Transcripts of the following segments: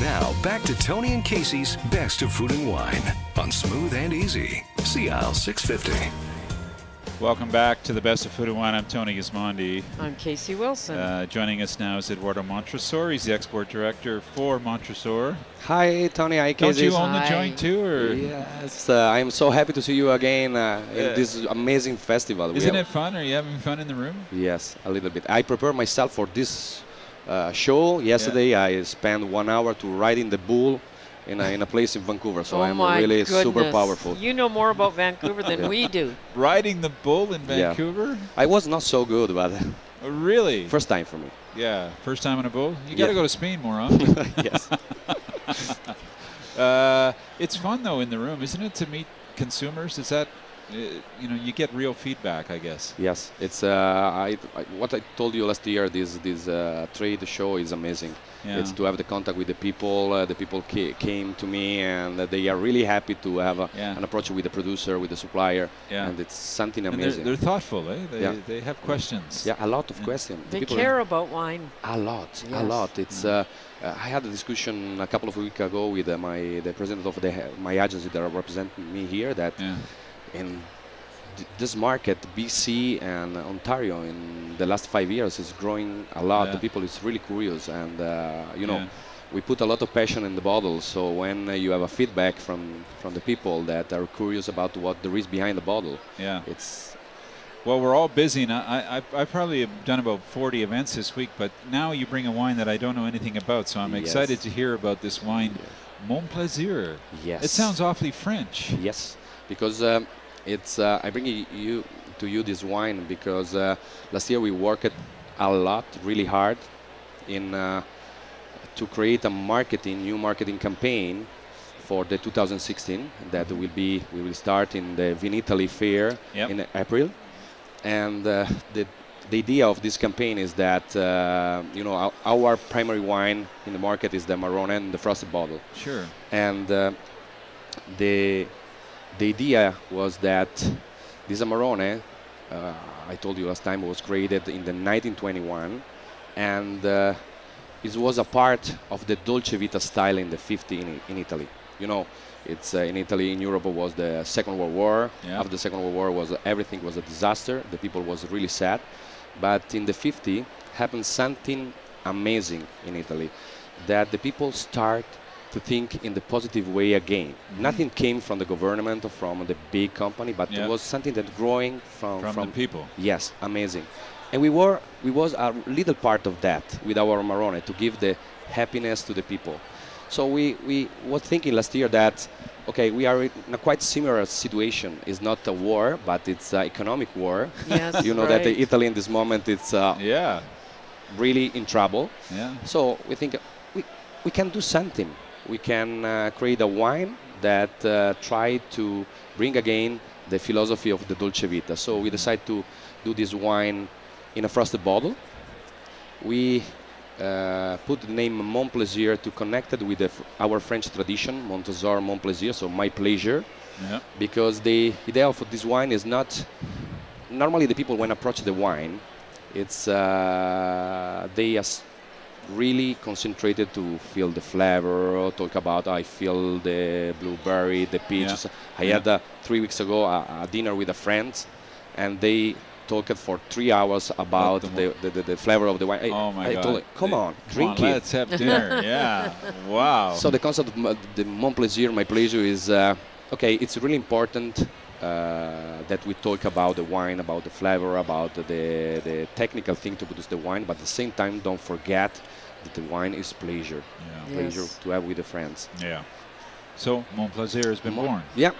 Now, back to Tony and Casey's Best of Food and Wine on Smooth and Easy, CISL 650. Welcome back to the Best of Food and Wine. I'm Tony Gismondi. I'm Casey Wilson. Joining us now is Eduardo Montresor. He's the export director for Montresor. Hi, Tony. Hi, Casey. Don't you own the joint too? Or? Yes. I'm so happy to see you again in this amazing festival. Isn't it fun? Are you having fun in the room? Yes, a little bit. I prepared myself for this show. Yesterday, I spent 1 hour to ride in the bull in a place in Vancouver, so I'm really super powerful. You know more about Vancouver than we do. Riding the bull in Vancouver? I was not so good, but really? First time for me. Yeah, first time on a bull? You got to go to Spain more often. Yes. It's fun, though, in the room, isn't it, to meet consumers? Is that, you get real feedback, I guess. Yes. It's what I told you last year, this trade show is amazing. Yeah. It's to have the contact with the people. The people came to me, and they are really happy to have an approach with the producer, with the supplier, and it's something amazing. They're thoughtful, eh? They have questions. Yeah, a lot of questions. They care about wine. A lot, a lot. It's. I had a discussion a couple of weeks ago with the president of my agency that are representing me here. That in this market, BC and Ontario, in the last 5 years, is growing a lot. The people is really curious, and we put a lot of passion in the bottle. So when you have a feedback from the people that are curious about what there is behind the bottle, it's. Well, we're all busy, and I probably have done about 40 events this week. But now you bring a wine that I don't know anything about, so I'm excited to hear about this wine, Montplaisir. Yes. It sounds awfully French. Yes, because. It's I bring you this wine because last year we worked a lot, really hard, in to create a new marketing campaign for the 2016 that we will start in the Vinitaly fair in April, and the idea of this campaign is that our primary wine in the market is the Marrone and the frosted bottle. Sure. And the idea was that this Amarone, I told you last time, was created in the 1921, and it was a part of the Dolce Vita style in the 50s in Italy. It's in Italy, in Europe, was the Second World War. After the Second World War, everything was a disaster. The people was really sad. But in the 50s, happened something amazing in Italy, that the people start to think in the positive way again. Nothing came from the government or from the big company, but it was something that growing from the people. Yes, amazing. And we was a little part of that with our Marrone to give the happiness to the people. So we were thinking last year that, okay, we are in a quite similar situation. It's not a war, but it's an economic war. Yes, you know that Italy in this moment it's really in trouble. Yeah. So we think we can do something. We can create a wine that try to bring again the philosophy of the Dolce Vita. So we decided to do this wine in a frosted bottle. We put the name Montplaisir to connect it with our French tradition, Montresor, Montplaisir, so my pleasure. Yeah. Because the idea of this wine is not... Normally the people when approach the wine, it's they are really concentrated to feel the flavor, talk about I feel the blueberry, the peaches. I had 3 weeks ago a dinner with a friend, and they talked for 3 hours about the flavor of the wine. Oh my I God! Told them, come on, drink it. Let's have dinner. Yeah. Wow. So the concept of the Montplaisir, my pleasure, is okay. It's really important that we talk about the wine, about the flavor, about the technical thing to produce the wine, but at the same time, don't forget that the wine is pleasure. Pleasure to have with the friends. Yeah. So Montplaisir has been born. Yeah.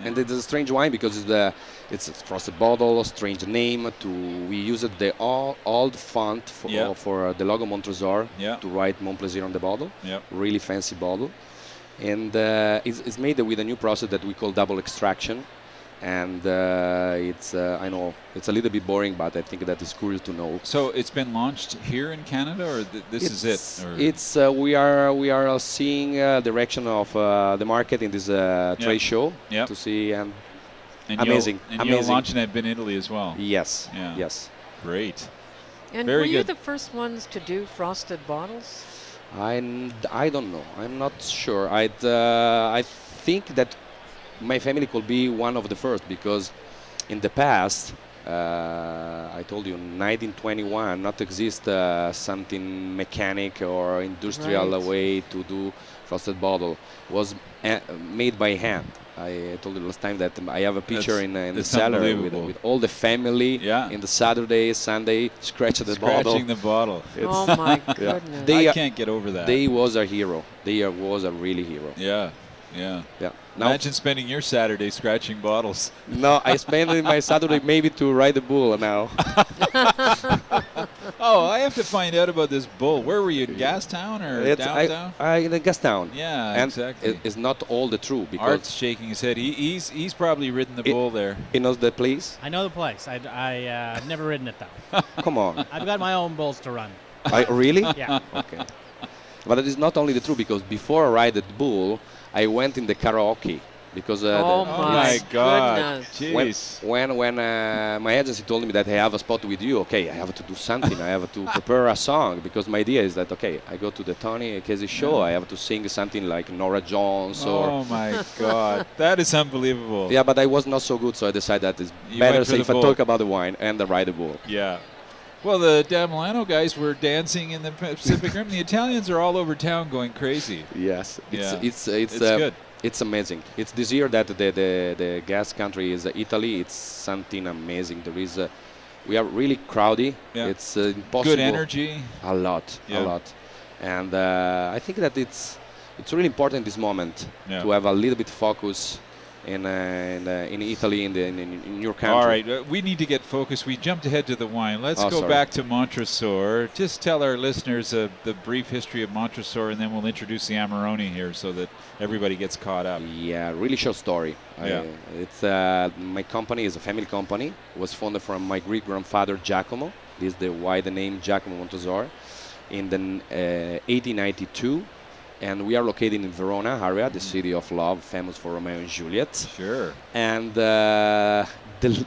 And it's a strange wine because it's a frosted bottle, a strange name. We used the old font for the logo Montresor to write Montplaisir on the bottle. Really fancy bottle. And it's made with a new process that we call double extraction. And I know it's a little bit boring, but I think that is curious to know. So it's been launched here in Canada, or this is it? Or? It's we are seeing direction of the market in this trade show to see, and amazing. You're launching it in Italy as well. Yes. Yes. Great. And Very were you good. the first ones to do frosted bottles? I don't know. I'm not sure. I think that my family could be one of the first because in the past, I told you, 1921, not exist something mechanic or industrial way to do frosted bottle. Was made by hand. I told you last time that I have a picture in the cellar with all the family in the Saturday, Sunday, scratching the bottle. Oh my goodness. I can't get over that. They was a hero. They was a really hero. Yeah. Now, imagine spending your Saturday scratching bottles. No, I spend my Saturday maybe to ride the bull now. Oh, I have to find out about this bull. Where were you, in Gastown or downtown? In the Gastown. Yeah, and exactly. It's not all the true because Art's shaking his head. He's probably ridden the bull there. He knows the place? I know the place. I've never ridden it though. Come on. I've got my own bulls to run. Really? Yeah. Okay. But it is not only the truth because before I ride the bull, I went in the karaoke because oh my God! Jeez. When my agency told me that I have a spot with you, okay, I have to do something. I have to prepare a song because my idea is that okay, I go to the Tony Casey show, I have to sing something like Nora Jones or. Oh my God, that is unbelievable. Yeah, but I was not so good, so I decided that it's better if I talk about the wine and the ride the bull. Yeah. Well, the Da Milano guys were dancing in the Pacific Rim. The Italians are all over town going crazy. Yes, it's good. It's amazing. It's this year that the gas country is Italy. It's something amazing. We are really crowded. Yeah. It's impossible. Good energy. A lot. And I think that it's really important this moment to have a little bit focus in Italy, in your country. All right, we need to get focused. We jumped ahead to the wine. Let's go back to Montresor. Just tell our listeners the brief history of Montresor, and then we'll introduce the Amarone here so that everybody gets caught up. Yeah, really short story. Yeah. It's my company is a family company. It was founded from my great-grandfather Giacomo. This is why the name Giacomo Montresor. In the 1892. And we are located in Verona area, the city of love, famous for Romeo and Juliet. Sure. And the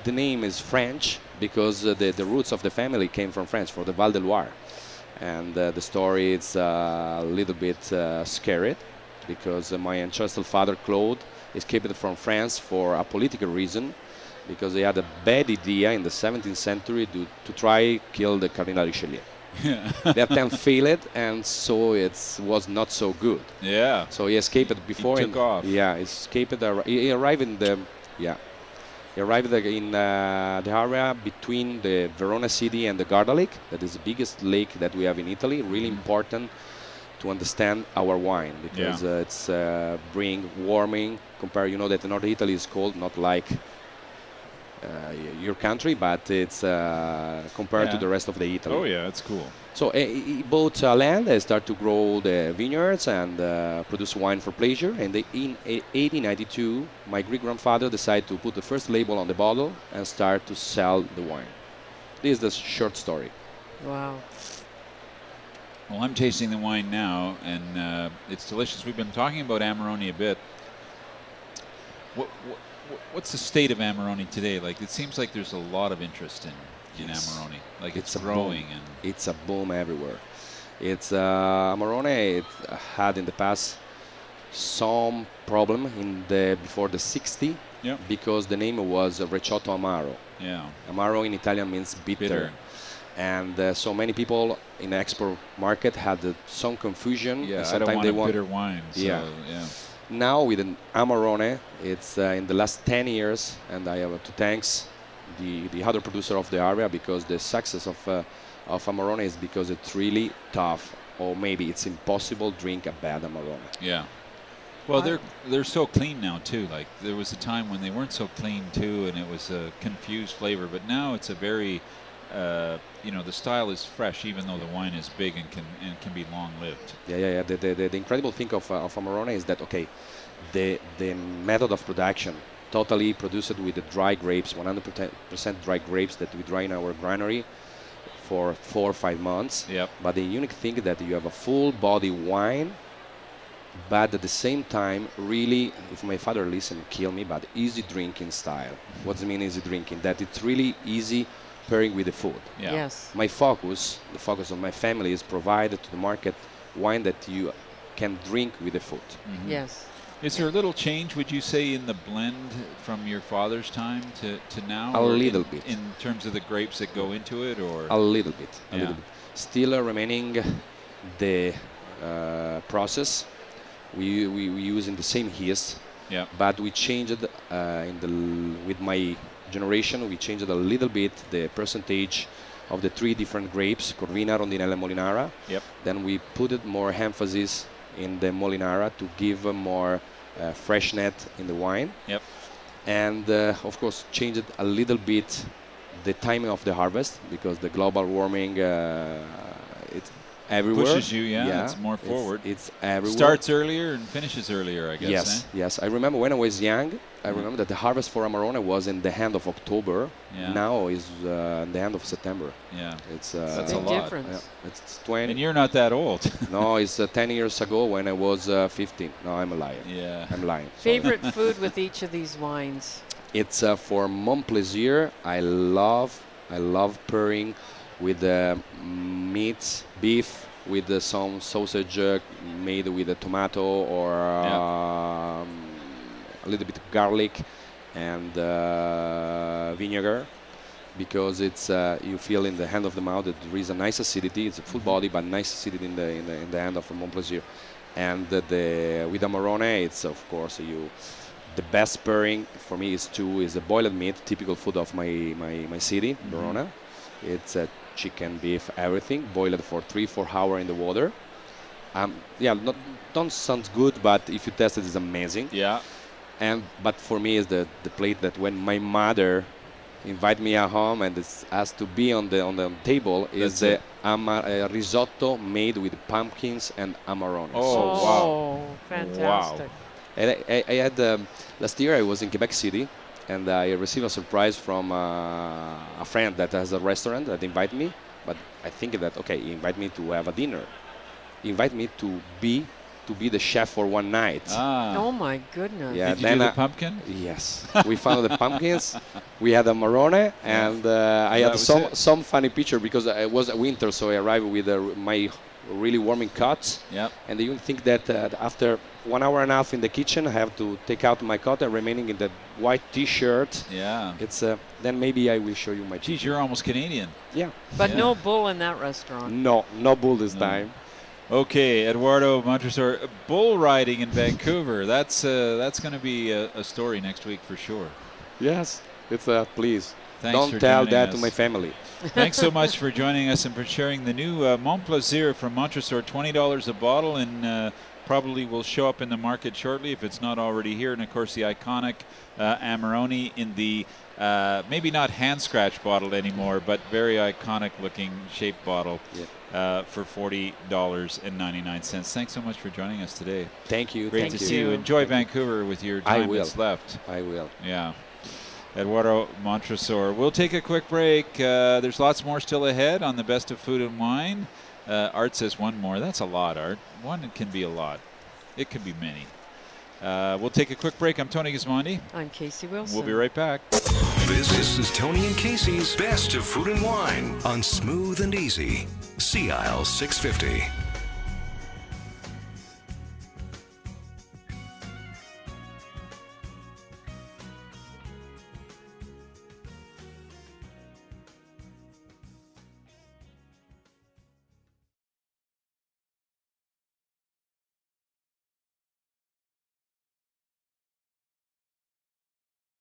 name is French because the roots of the family came from France, for the Val de Loire. And the story is a little bit scary because my ancestral father, Claude, escaped from France for a political reason because they had a bad idea in the 17th century to try kill the Cardinal Richelieu. The attempt failed, and so it was not so good. Yeah. So he escaped before. He took off. Yeah, he escaped. He arrived in the. Yeah. He arrived in the area between the Verona city and the Garda Lake. That is the biggest lake that we have in Italy. Really important to understand our wine because it's bring warming. Compare, you know that North Italy is cold, not like. Your country, but it's compared to the rest of the Italy. Oh yeah, it's cool. So he bought land and started to grow the vineyards and produce wine for pleasure. And in 1892, my great-grandfather decided to put the first label on the bottle and start to sell the wine. This is the short story. Wow. Well, I'm tasting the wine now, and it's delicious. We've been talking about Amarone a bit. What's the state of Amarone today? Like, it seems like there's a lot of interest in Amarone. Like, it's growing. And it's a boom everywhere. It's Amarone. It had in the past some problem before the 60s because the name was Recioto Amaro. Yeah. Amaro in Italian means bitter. And so many people in the export market had some confusion. Yeah, I don't want a bitter wine. So, yeah. Now with an Amarone, it's in the last 10 years, and I have to thanks the other producer of the area because the success of Amarone is because it's really tough, or maybe it's impossible to drink a bad Amarone. Yeah. Well, they're so clean now too. Like there was a time when they weren't so clean too, and it was a confused flavor. But now it's a very the style is fresh, even though the wine is big and can be long-lived. Yeah. The incredible thing of Amarone is that the method of production totally produced with the dry grapes, 100% dry grapes that we dry in our granary for 4 or 5 months. Yep. But the unique thing that you have a full body wine, but at the same time, really, if my father listen, kill me, but easy drinking style. What does it mean easy drinking? That it's really easy pairing with the food. Yeah. Yes. My focus, the focus of my family is provided to the market wine that you can drink with the food. Yes. Is there a little change, would you say, in the blend from your father's time to now? A little bit. In terms of the grapes that go into it, or? A little bit. A Yeah. little bit. Still remaining the process. We using the same yeast, Yeah. but we changed with my generation. We changed a little bit the percentage of the 3 different grapes: Corvina, Rondinella, and Molinara. Yep. Then we put it more emphasis in the Molinara to give more freshness in the wine. Yep. And of course, changed a little bit the timing of the harvest, because the global warming it's everywhere. Pushes you, it's more forward. It's everywhere. Starts earlier and finishes earlier, I guess. Yes, yes. I remember when I was young, I remember that the harvest for Amarone was in the end of October. Yeah. Now is in the end of September. Yeah. It's That's Big a lot. difference. yeah, it's 20. And you're not that old. No, it's 10 years ago when I was 15. No, I'm a liar. Yeah. I'm lying. Sorry. Favorite food with each of these wines? It's for Montplaisir. I love pairing with meats, beef, with some sausage made with a tomato or a little bit of garlic and vinegar, because it's you feel in the hand of the mouth that there is a nice acidity. It's a full body, but nice acidity in the hand of Montplaisir. And with Amarone, it's of course the best pairing for me is a boiled meat, typical food of my city, Verona. It's chicken, beef, everything, boiled for 3-4 hours in the water. Don't sound good, but if you test it, it's amazing. Yeah. But for me, is the plate that when my mother invite me at home and it has to be on the table is the risotto made with pumpkins and Amarone. Oh, wow. Fantastic. And I had last year I was in Quebec City, and I received a surprise from a friend that has a restaurant that invited me. But I think that he invited me to have a dinner. He invited me to be the chef for one night. Oh my goodness. Yeah, Did you do the pumpkin? Yes, we found the pumpkins. We had a Amarone, and I had some funny picture because it was winter, so I arrived with my really warming coats. Yep. And you think that after 1 hour and a half in the kitchen, I have to take out my coat and remaining in the white T-shirt. Yeah. It's then maybe I will show you my. Geez, you're almost Canadian. Yeah. But no bull in that restaurant. No bull this time. Okay, Eduardo Montresor, bull riding in Vancouver. That's going to be a story next week for sure. Yes, it's please. Thanks Don't for tell joining that us. to my family. Thanks so much for joining us and for sharing the new Montplaisir from Montresor, $20 a bottle, and probably will show up in the market shortly if it's not already here. And of course, the iconic Amarone in the maybe not hand scratch bottle anymore, but very iconic looking shaped bottle for $40.99. Thanks so much for joining us today. Thank you. Great to see you. Enjoy Vancouver with your time that's left. I will. Yeah. Eduardo Montresor. We'll take a quick break. There's lots more still ahead on the Best of Food and Wine. Art says one more. That's a lot, Art. One can be a lot. It can be many. We'll take a quick break. I'm Tony Gismondi. I'm Casey Wilson. We'll be right back. This is Tony and Casey's Best of Food and Wine on Smooth and Easy. CISL 650.